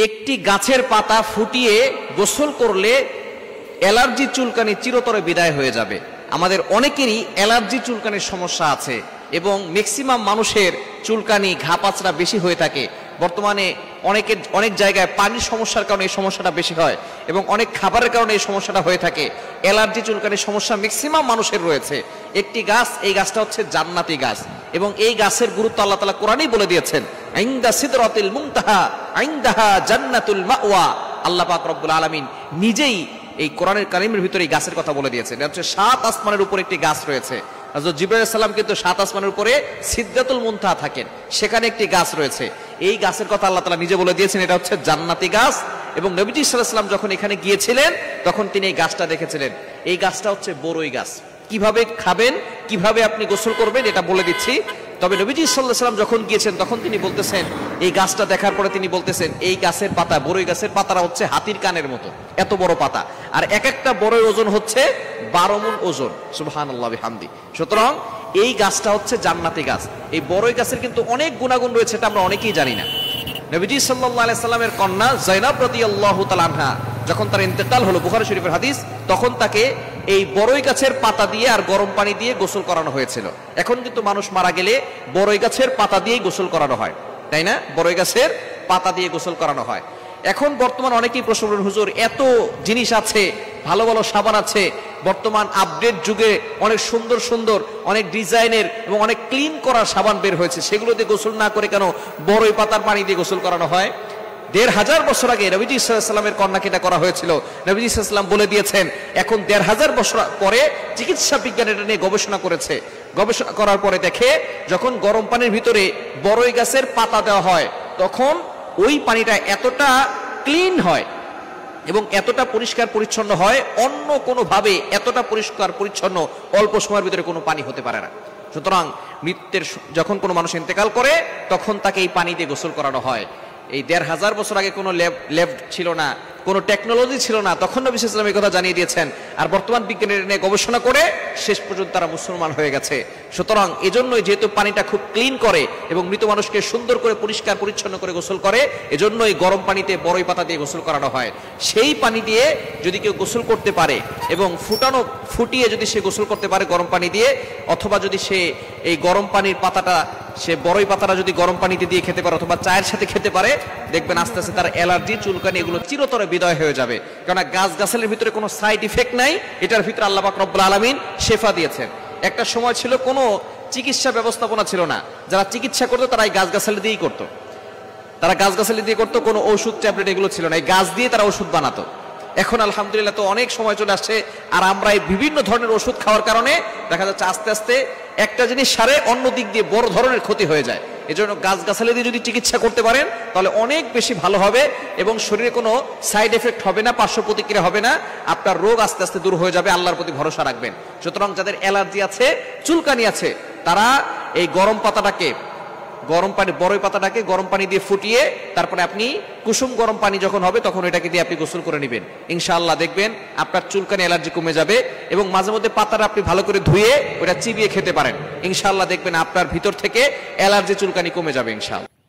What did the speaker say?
একটি গাছের পাতা ফুটিয়ে গোসল করলে অ্যালার্জি চুলকানি চিরতরে বিদায় হয়ে যাবে। আমাদের অনেকেরই অ্যালার্জি চুলকানির সমস্যা আছে এবং ম্যাক্সিমাম মানুষের চুলকানি ঘাপাচড়া বেশি হয়ে থাকে। বর্তমানে অনেক জায়গায় পানির সমস্যার কারণে এই সমস্যাটা বেশি হয় এবং অনেক খাবারের কারণে এই সমস্যাটা হয়ে থাকে। অ্যালার্জি চুলকানির সমস্যা ম্যাক্সিমাম মানুষের রয়েছে। একটি গাছ, এই গাছটা হচ্ছে জান্নাতি গাছ এবং এই গাছের গুরুত্ব আল্লাহ তাআলা কোরআনেই বলে দিয়েছেন, ইনদা সিদরাতিল মুনতাহা ইনদাহা জান্নাতুল মাওয়া। আল্লাহ পাক রব্বুল আলামিন নিজেই এই কোরআনের কারিমের ভিতরে এই গাছের কথা বলে দিয়েছেন। এটা হচ্ছে 7 আসমানের উপর একটি গাছ রয়েছে। হযরত জিবরাইল আলাইহিস সালাম কিন্তু 7 আসমানের উপরে সিদরাতুল মুনতাহা থাকেন, সেখানে একটি গাছ রয়েছে। এই গাছের কথা আল্লাহ তাআলা নিজে বলে দিয়েছেন, এটা হচ্ছে জান্নাতি গাছ। এবং নবীজি সাল্লাল্লাহু আলাইহি ওয়াসাল্লাম যখন এখানে গিয়েছিলেন তখন তিনি এই গাছটা দেখেছিলেন। এই গাছটা হচ্ছে বড়ই গাছ। কিভাবে খাবেন, কিভাবে আপনি গোসল করবেন এটা বলে দিচ্ছি। তবে নবীজি সাল্লাল্লাহু আলাইহি ওয়াসাল্লাম যখন গিয়েছেন তখন তিনি বলতেছেন, এই গাছটা দেখার পরে তিনি বলতেছেন, এই গাছের পাতা, বড়ই গাছের পাতাটা হচ্ছে হাতির কানের মতো, এত বড় পাতা, আর এক একটা বড়ই ওজন হচ্ছে 12 মণ ওজন। সুবহানাল্লাহ বিহামদি। সুতরাং এই গাছটা হচ্ছে জান্নাতি গাছ। এই বড়ই গাছের কিন্তু অনেক গুণাগুণ রয়েছে, এটা আমরা অনেকেই জানি না। নবীজি সাল্লাল্লাহু আলাইহি সাল্লামের কন্যা যায়েনব রাদিয়াল্লাহু তাআলা আনহা যখন তার ইন্তেকাল হলো, বুখারী শরীফের হাদিস, তখন তাকে এই বড়ই গাছের পাতা দিয়ে আর গরম পানি দিয়ে গোসল করানো হয়েছিল। এখন কিন্তু মানুষ মারা গেলে বড়ই গাছের পাতা দিয়েই গোসল করানো হয়, তাই না? বড়ই গাছের পাতা দিয়ে গোসল করানো হয়। এখন বর্তমান অনেকেই প্রশ্ন করেন, হুজুর এত জিনিস আছে, ভালো ভালো সাবান আছে, বর্তমান আপডেট যুগে অনেক সুন্দর সুন্দর, অনেক ডিজাইনের এবং অনেক ক্লিন করার সাবান বের হয়েছে, সেগুলো দিয়ে গোসল না করে কেন বড়ই পাতার পানি দিয়ে গোসল করানো হয়? 1500 বছর আগে নবীজি সাল্লাল্লাহু আলাইহি ওয়াসাল্লামের কন্যাকে এটা করা হয়েছিল। নবীজি সাল্লাল্লাহু আলাইহি ওয়াসাল্লাম বলে দিয়েছেন, এখন 1500 বছর পরে চিকিৎসা বিজ্ঞান এটা নিয়ে গবেষণা করেছে। গবেষণা করার পরে দেখে, যখন গরম পানির ভিতরে বড়ই গাছের পাতা দেওয়া হয় তখন ওই পানিটা এতটা ক্লিন হয় এবং এতটা পরিষ্কার পরিচ্ছন্ন হয়, অন্য কোনো ভাবে এতটা পরিষ্কার পরিচ্ছন্ন অল্প সময়ের ভিতরে কোনো পানি হতে পারে না। সুতরাং মৃত্যুর যখন কোনো মানুষ ইন্তেকাল করে তখন তাকে এই পানি দিয়ে গোসল করানো হয়। এই 1500 বছর আগে কোনো ল্যাব ছিল না, কোনো টেকনোলজি ছিল না, তখন নবী সাল্লাল্লাহু আলাইহি ওয়াসাল্লাম এই কথা জানিয়ে দিয়েছেন। আর বর্তমান বিজ্ঞানীরা নিয়ে গবেষণা করে শেষ পর্যন্ত তারা মুসলমান হয়ে গেছে। সুতরাং এজন্যই যেহেতু পানিটা খুব ক্লিন করে এবং মৃত মানুষকে সুন্দর করে পরিষ্কার পরিচ্ছন্ন করে গোসল করে, এজন্যই গরম পানিতে বড়ই পাতা দিয়ে গোসল করানো হয়। সেই পানি দিয়ে যদি কেউ গোসল করতে পারে এবং ফুটিয়ে যদি সে গোসল করতে পারে গরম পানি দিয়ে, অথবা যদি সে এই গরম পানির পাতাটা, সে বড়ই পাতাটা যদি গরম পানিতে দিয়ে খেতে পারে অথবা চায়ের সাথে খেতে পারে, দেখবেন আস্তে আস্তে তার অ্যালার্জি চুলকানি এগুলো চিরতরে বিদায় হয়ে যাবে। কেননা গাছগাছালির ভিতরে কোনো সাইড ইফেক্ট নাই, এটার ভিতরে আল্লাহ পাক রব্বুল আলামিন শেফা দিয়েছেন। একটা সময় ছিল কোনো চিকিৎসা ব্যবস্থাপনা ছিল না, যারা চিকিৎসা করতো তারা এই গাছগাছালি দিয়েই করতো, তারা গাছগাছালি দিয়ে করতো, কোনো ওষুধ ট্যাবলেট এগুলো ছিল না, এই গাছ দিয়ে তারা ওষুধ বানাতো। এখন আলহামদুলিল্লাহ তো অনেক সময় চলে আসছে, আর আমরা এই বিভিন্ন ধরনের ওষুধ খাওয়ার কারণে দেখা যাচ্ছে আস্তে আস্তে একটা জিনিস সারে অন্য দিক দিয়ে বড় ধরনের ক্ষতি হয়ে যায়। এজন্য গাছগাছালি দিয়ে যদি চিকিৎসা করতে পারেন তাহলে অনেক বেশি ভালো হবে এবং শরীরে কোনো সাইড এফেক্ট হবে না, পার্শ্ব প্রতিক্রিয়া হবে না, আপনার রোগ আস্তে আস্তে দূর হয়ে যাবে। আল্লাহর প্রতি ভরসা রাখবেন। সুতরাং যাদের অ্যালার্জি আছে, চুলকানি আছে, তারা এই গরম পাতাটাকে, গরম পানি, বড়ই পাতাটাকে গরম পানি দিয়ে ফুটিয়ে তারপরে আপনি কুসুম গরম পানি যখন হবে তখন এটাকে দিয়ে আপনি গোসল করে নেবেন। ইনশাআল্লাহ দেখবেন আপনার চুলকানি, অ্যালার্জি কমে যাবে। এবং মাঝে মধ্যে পাতাটা আপনি ভালো করে ধুয়ে ওটা চিবিয়ে খেতে পারেন, ইনশাআল্লাহ দেখবেন আপনার ভিতর থেকে অ্যালার্জি চুলকানি কমে যাবে ইনশাআল্লাহ।